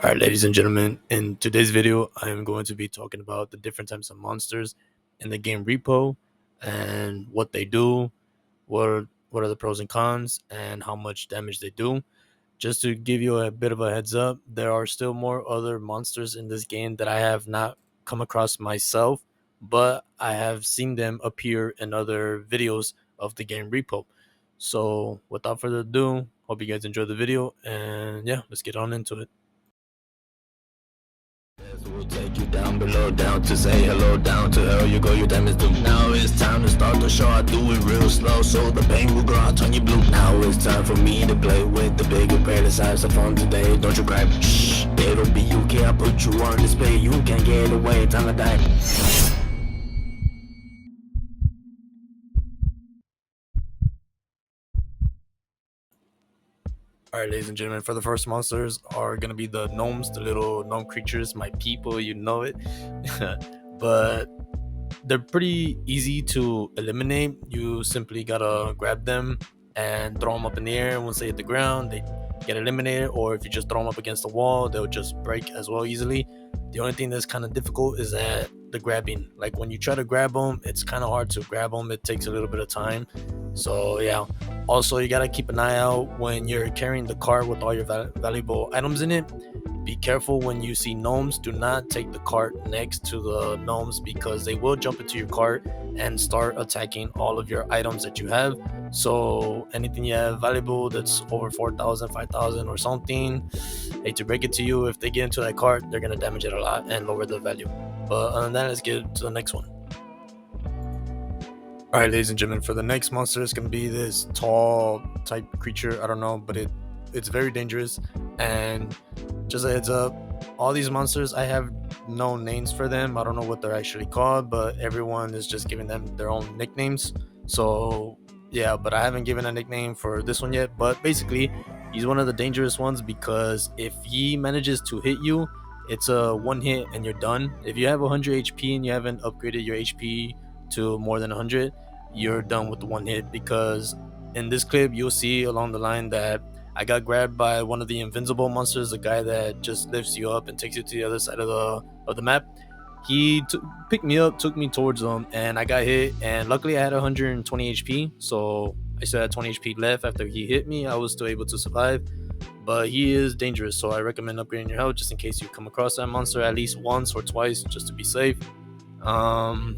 All right, ladies and gentlemen, in today's video, I am going to be talking about the different types of monsters in the game Repo and what they do, what are the pros and cons, and how much damage they do. Just to give you a bit of a heads up, there are still more other monsters in this game that I have not come across myself, but I have seen them appear in other videos of the game Repo. So, without further ado, hope you guys enjoy the video, and yeah, let's get on into it. We'll take you down below, down to say hello, down to hell you go, your time is due. Now it's time to start the show, I do it real slow, so the pain will grow out on you blue. Now it's time for me to play with the bigger player, size of fun today, don't you cry, shh, it'll be okay, I put you on display, you can't get away, time to die. All right, ladies and gentlemen, for the first monsters are gonna be the gnomes, the little gnome creatures, my people, you know it. But they're pretty easy to eliminate. You simply gotta grab them and throw them up in the air. Once they hit the ground, they get eliminated. Or if you just throw them up against the wall, they'll just break as well easily. The only thing that's kind of difficult is that the grabbing. Like when you try to grab them, it's kind of hard to grab them. It takes a little bit of time. So yeah. Also, you gotta keep an eye out when you're carrying the cart with all your valuable items in it. Be careful when you see gnomes. Do not take the cart next to the gnomes because they will jump into your cart and start attacking all of your items that you have. So anything you have valuable that's over 4,000, 5,000, or something, hate to break it to you, if they get into that cart, they're gonna damage it a lot and lower the value. But other than that, let's get to the next one. All right, ladies and gentlemen, for the next monster, it's gonna be this tall type creature. I don't know, but it's very dangerous. And just a heads up, all these monsters, I have no names for them. I don't know what they're actually called, but everyone is just giving them their own nicknames. So yeah, but I haven't given a nickname for this one yet. But basically, he's one of the dangerous ones because if he manages to hit you, it's a one hit and you're done. If you have 100 HP and you haven't upgraded your HP to more than 100, you're done with the one hit. Because in this clip, you'll see along the line that I got grabbed by one of the invincible monsters, the guy that just lifts you up and takes you to the other side of the map. He picked me up, took me towards him, and I got hit. And luckily, I had 120 HP, so I still had 20 HP left. After he hit me, I was still able to survive. But he is dangerous, so I recommend upgrading your health just in case you come across that monster at least once or twice, just to be safe. Um,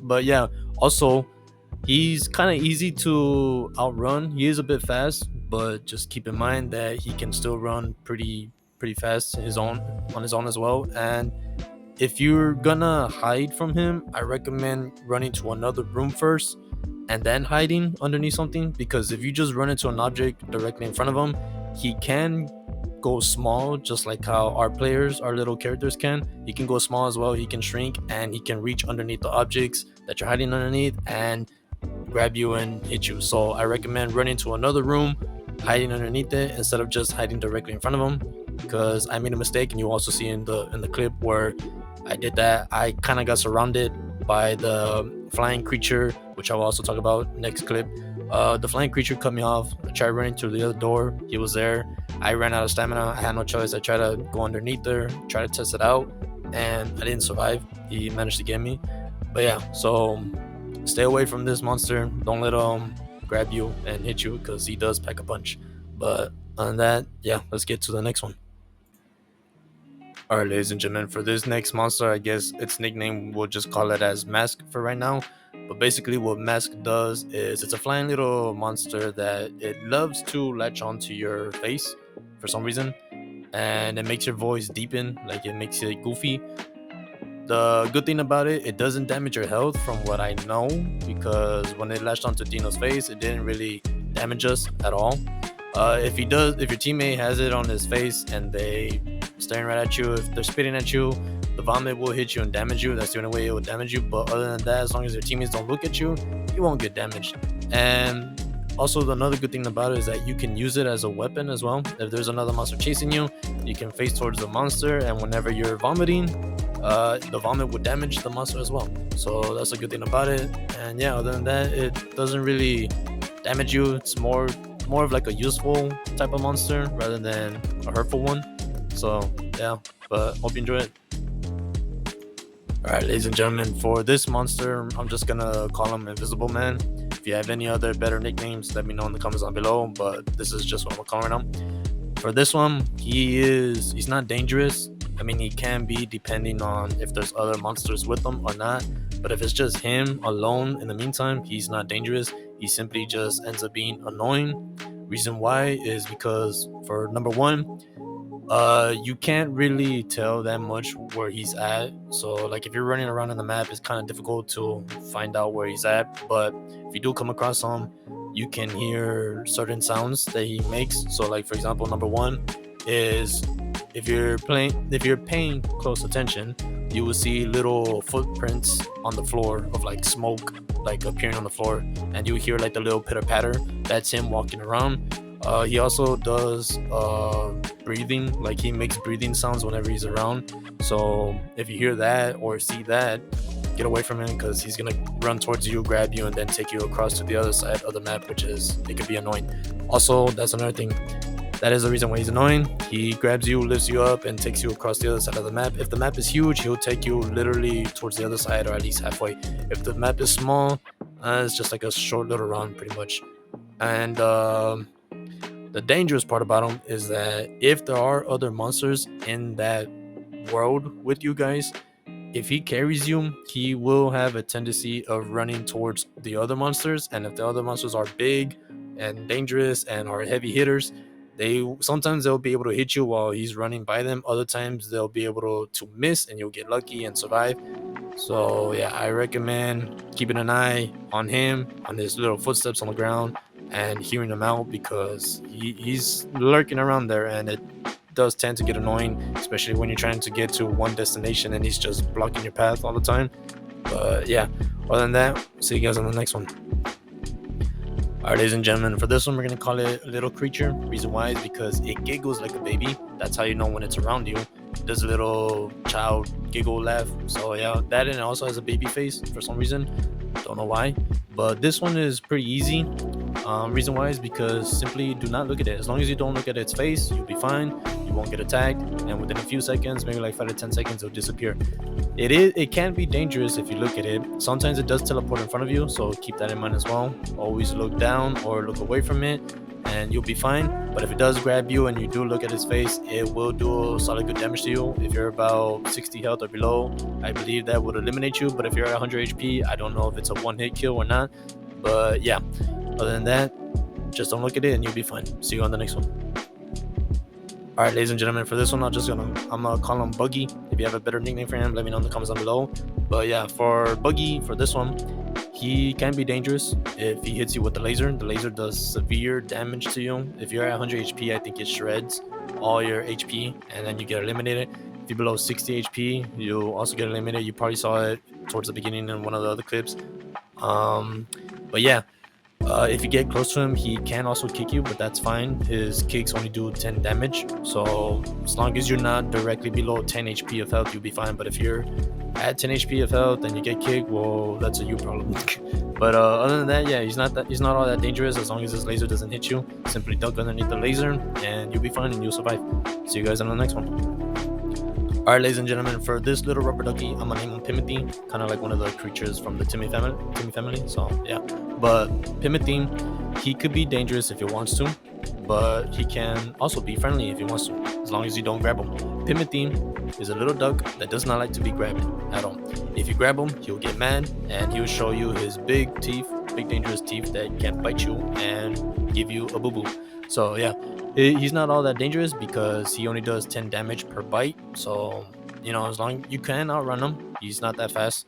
but yeah, also he's kind of easy to outrun. He is a bit fast, but just keep in mind that he can still run pretty fast his own on his own as well. And if you're gonna hide from him, I recommend running to another room first and then hiding underneath something, because if you just run into an object directly in front of him, he can go small, just like how our players, our little characters can. He can go small as well. He can shrink and he can reach underneath the objects that you're hiding underneath and grab you and hit you. So I recommend running to another room, hiding underneath it instead of just hiding directly in front of him. Because I made a mistake, and you also see in the clip where I did that. I kind of got surrounded by the flying creature, which I will also talk about next clip. The flying creature cut me off. I tried running to the other door. He was there. I ran out of stamina. I had no choice. I tried to go underneath there, try to test it out, and I didn't survive. He managed to get me. But yeah, so stay away from this monster. Don't let him grab you and hit you because he does pack a punch. But other than that, yeah, let's get to the next one. All right, ladies and gentlemen, for this next monster, I guess its nickname, we'll just call it as Mask for right now. But basically, what Mask does is it's a flying little monster that it loves to latch onto your face for some reason, and it makes your voice deepen, like it makes it goofy. The good thing about it, it doesn't damage your health from what I know, because when it latched onto Dino's face, it didn't really damage us at all. If he does, if your teammate has it on his face and they staring right at you, if they're spitting at you, the vomit will hit you and damage you. That's the only way it will damage you. But other than that, as long as your teammates don't look at you, you won't get damaged. And also, another good thing about it is that you can use it as a weapon as well. If there's another monster chasing you, you can face towards the monster, and whenever you're vomiting, the vomit would damage the monster as well. So that's a good thing about it. And yeah, other than that, it doesn't really damage you. It's more of like a useful type of monster rather than a hurtful one. So yeah, but hope you enjoy it. All right, ladies and gentlemen, for this monster, I'm just gonna call him Invisible Man. If you have any other better nicknames, let me know in the comments down below. But this is just what I'm calling him. For this one, he's not dangerous. I mean, he can be depending on if there's other monsters with him or not. But if it's just him alone in the meantime, he's not dangerous. He simply just ends up being annoying. Reason why is because for number one, you can't really tell that much where he's at. So like if you're running around in the map, it's kind of difficult to find out where he's at. But if you do come across him, you can hear certain sounds that he makes. So like for example, number one is if you're paying close attention, you will see little footprints on the floor of like smoke like appearing on the floor, and you hear like the little pitter patter. That's him walking around. He also does breathing, like he makes breathing sounds whenever he's around. So if you hear that or see that, get away from him because he's gonna run towards you, grab you, and then take you across to the other side of the map, which is it could be annoying. Also, that's another thing. That is the reason why he's annoying. He grabs you, lifts you up, and takes you across the other side of the map. If the map is huge, he'll take you literally towards the other side or at least halfway. If the map is small, it's just like a short little run, pretty much. And the dangerous part about him is that if there are other monsters in that world with you guys, if he carries you, he will have a tendency of running towards the other monsters. And if the other monsters are big and dangerous and are heavy hitters, they'll be able to hit you while he's running by them. Other times they'll be able to miss and you'll get lucky and survive. So yeah, I recommend keeping an eye on him, on his little footsteps on the ground, and hearing him out because he's lurking around there, and it does tend to get annoying, especially when you're trying to get to one destination and he's just blocking your path all the time. But yeah, other than that, see you guys on the next one. All right, ladies and gentlemen, for this one, we're going to call it a little creature. Reason why is because it giggles like a baby. That's how you know when it's around you. It does a little child giggle laugh. So, yeah, that, and it also has a baby face for some reason. Don't know why. But this one is pretty easy. Reason why is because simply do not look at it. As long as you don't look at its face, you'll be fine. You won't get attacked. And within a few seconds, maybe like 5 to 10 seconds, it'll disappear. It can be dangerous if you look at it. Sometimes it does teleport in front of you, so keep that in mind as well. Always look down or look away from it and you'll be fine. But if it does grab you and you do look at its face, it will do solid good damage to you. If you're about 60 health or below, I believe that would eliminate you. But if you're at 100 HP, I don't know if it's a one-hit kill or not. But yeah, other than that, just don't look at it and you'll be fine. See you on the next one. All right, ladies and gentlemen, for this one, I'm gonna call him Buggy. If you have a better nickname for him, let me know in the comments down below. But yeah, for Buggy, for this one, he can be dangerous if he hits you with the laser. The laser does severe damage to you. If you're at 100 HP, I think it shreds all your HP and then you get eliminated. If you're below 60 HP, you'll also get eliminated. You probably saw it towards the beginning in one of the other clips. But yeah, if you get close to him, he can also kick you, but that's fine. His kicks only do 10 damage. So as long as you're not directly below 10 HP of health, you'll be fine. But if you're at 10 HP of health and you get kicked, well, that's a you problem. But other than that, yeah, he's not all that dangerous as long as his laser doesn't hit you. Simply duck underneath the laser and you'll be fine and you'll survive. See you guys on the next one. All right, ladies and gentlemen, for this little rubber ducky, I'm gonna name him Timothy, kind of like one of the creatures from the Timmy family. So yeah, but Timothy, he could be dangerous if he wants to, but he can also be friendly if he wants to, as long as you don't grab him. Timothy is a little duck that does not like to be grabbed at all. If you grab him, he'll get mad and he'll show you his big teeth, big dangerous teeth that can bite you and give you a boo-boo. So yeah, he's not all that dangerous because he only does 10 damage per bite. So, as long you can outrun him, he's not that fast.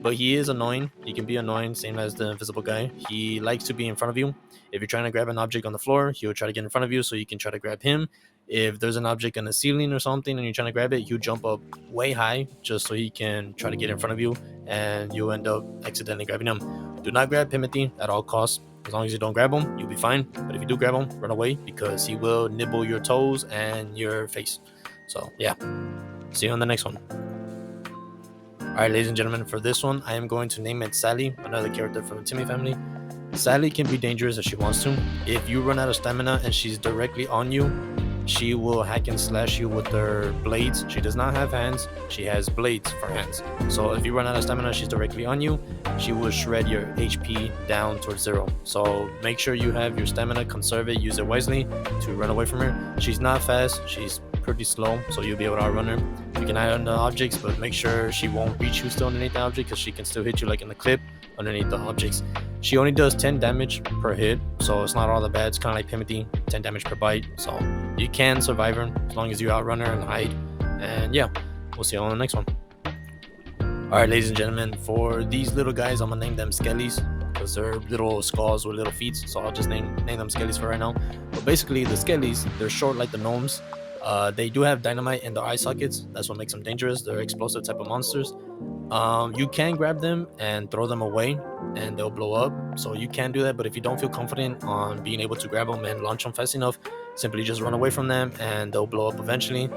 But he is annoying. He can be annoying, same as the invisible guy. He likes to be in front of you. If you're trying to grab an object on the floor, he'll try to get in front of you so you can try to grab him. If there's an object on the ceiling or something and you're trying to grab it, he'll jump up way high just so he can try to get in front of you and you'll end up accidentally grabbing him. Do not grab Timothy at all costs. As long as you don't grab him, you'll be fine. But if you do grab him, run away because he will nibble your toes and your face. So yeah, see you on the next one. All right, ladies and gentlemen, for this one, I am going to name it Sally, another character from the Timmy family. Sally can be dangerous if she wants to. If you run out of stamina and she's directly on you, she will hack and slash you with her blades. She does not have hands, she has blades for hands. So if you run out of stamina, she's directly on you. She will shred your HP down towards zero. So make sure you have your stamina, conserve it, use it wisely to run away from her. She's not fast, she's pretty slow, so you'll be able to outrun her. You can hide on the objects, but make sure she won't reach you still underneath the object, because she can still hit you like in the clip underneath the objects. She only does 10 damage per hit, so it's not all that bad. It's kind of like Timothy, 10 damage per bite. So you can survive her as long as you outrun her and hide. And yeah, we'll see you on the next one. All right, ladies and gentlemen, for these little guys, I'm gonna name them Skellies because they're little skulls with little feet. So I'll just name them Skellies for right now. But basically, the Skellies, they're short like the gnomes. They do have dynamite in their eye sockets. That's what makes them dangerous. They're explosive type of monsters. You can grab them and throw them away, and they'll blow up. So you can do that. But if you don't feel confident on being able to grab them and launch them fast enough, simply just run away from them, and they'll blow up eventually.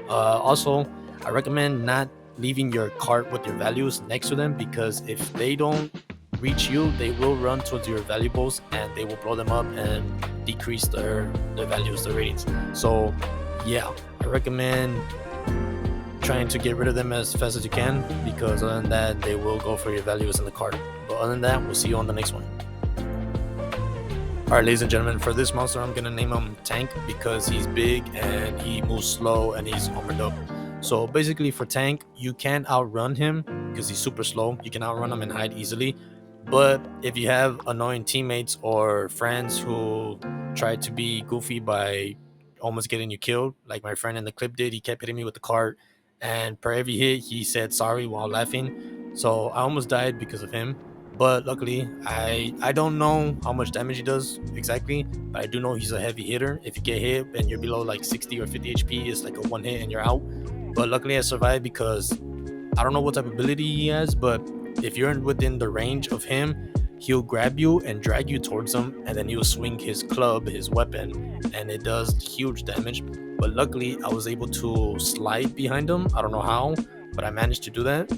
Also, I recommend not leaving your cart with your values next to them, because if they don't reach you, they will run towards your valuables and they will blow them up and decrease their values, their ratings. So yeah, I recommend trying to get rid of them as fast as you can, because other than that, they will go for your values in the cart. But other than that, we'll see you on the next one. All right, ladies and gentlemen, for this monster, I'm gonna name him Tank because he's big and he moves slow and he's armored up. So basically, for Tank, you can outrun him because he's super slow. You can outrun him and hide easily. But if you have annoying teammates or friends who try to be goofy by almost getting you killed, like my friend in the clip did, he kept hitting me with the cart, and per every hit, he said sorry while laughing. So I almost died because of him. But luckily, I don't know how much damage he does exactly, but I do know he's a heavy hitter. If you get hit and you're below like 60 or 50 HP, it's like a one hit and you're out. But luckily, I survived because I don't know what type of ability he has, but if you're within the range of him, he'll grab you and drag you towards him, and then he'll swing his club, his weapon, and it does huge damage. But luckily, I was able to slide behind him. I don't know how, but I managed to do that.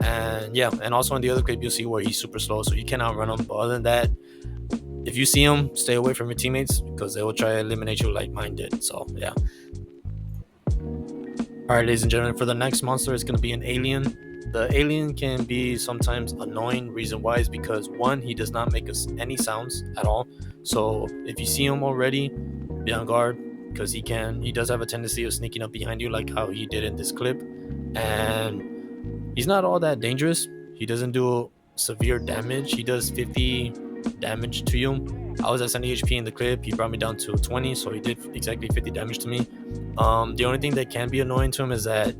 And yeah, and also in the other clip, you'll see where he's super slow, so you can outrun him. But other than that, if you see him, stay away from your teammates because they will try to eliminate you like mine did. So yeah. All right, ladies and gentlemen, for the next monster, it's going to be an alien. The alien can be sometimes annoying. Reason why is because one, he does not make us any sounds at all. So if you see him already, be on guard because he does have a tendency of sneaking up behind you, like how he did in this clip. And he's not all that dangerous. He doesn't do severe damage. He does 50 damage to you. I was at 70 HP in the clip. He brought me down to 20, so he did exactly 50 damage to me. The only thing that can be annoying to him is that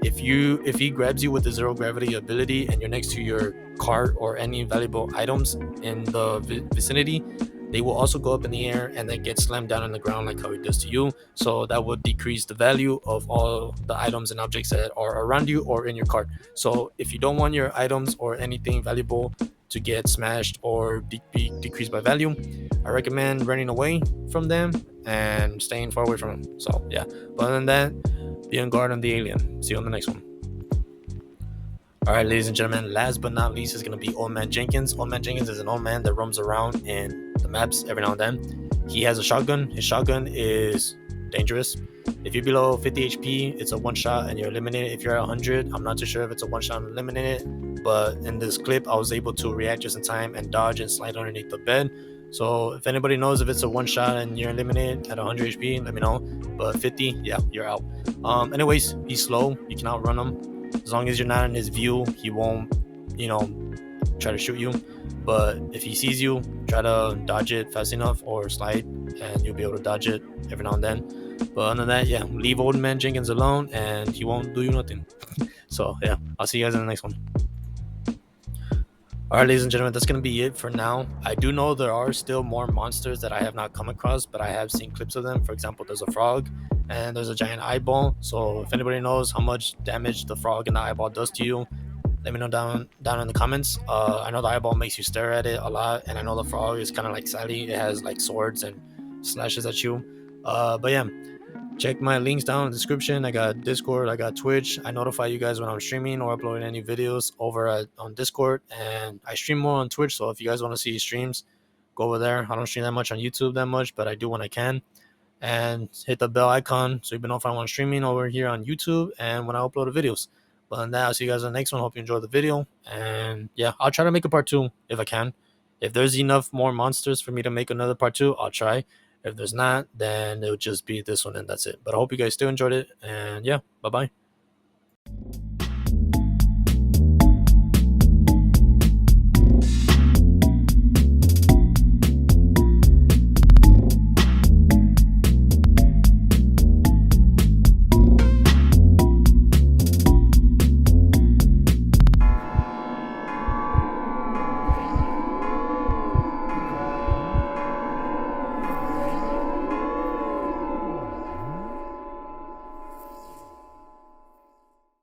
if he grabs you with the zero gravity ability and you're next to your cart or any valuable items in the vicinity, they will also go up in the air and then get slammed down on the ground like how he does to you. So that would decrease the value of all the items and objects that are around you or in your cart. So if you don't want your items or anything valuable to get smashed or be decreased by value, I recommend running away from them and staying far away from them. So yeah, but other than that, be on guard on the alien. See you on the next one. All right, ladies and gentlemen, last but not least is going to be Old Man Jenkins. Old Man Jenkins is an old man that roams around in the maps every now and then. He has a shotgun. His shotgun is dangerous. If you're below 50 HP, it's a one shot and you're eliminated. If you're at 100, I'm not too sure if it's a one shot and eliminated, but in this clip, I was able to react just in time and dodge and slide underneath the bed. So if anybody knows if it's a one shot and you're eliminated at 100 HP, let me know. But 50, yeah, you're out. Anyways, he's slow. You can outrun him. As long as you're not in his view, he won't, try to shoot you. But if he sees you, try to dodge it fast enough or slide, and you'll be able to dodge it every now and then. But other than that, yeah, leave Old Man Jenkins alone, and he won't do you nothing. So yeah, I'll see you guys in the next one. All right, ladies and gentlemen, that's going to be it for now. I do know there are still more monsters that I have not come across, but I have seen clips of them. For example, there's a frog and there's a giant eyeball. So if anybody knows how much damage the frog and the eyeball does to you, let me know down in the comments. I know the eyeball makes you stare at it a lot, and I know the frog is kind of like Sally. It has like swords and slashes at you. But yeah, check my links down in the description. I got Discord, I got Twitch. I notify you guys when I'm streaming or uploading any videos on Discord, and I stream more on Twitch. So if you guys want to see streams, go over there. I don't stream that much on YouTube that much, but I do when I can. and hit the bell icon so you'll be notified when I'm streaming over here on YouTube and when I upload the videos. But than that, I'll see you guys in the next one. Hope you enjoyed the video. And yeah, I'll try to make a part 2 if I can. If there's enough more monsters for me to make another part 2, I'll try. If there's not, then it'll just be this one and that's it. But I hope you guys still enjoyed it. And yeah, bye bye.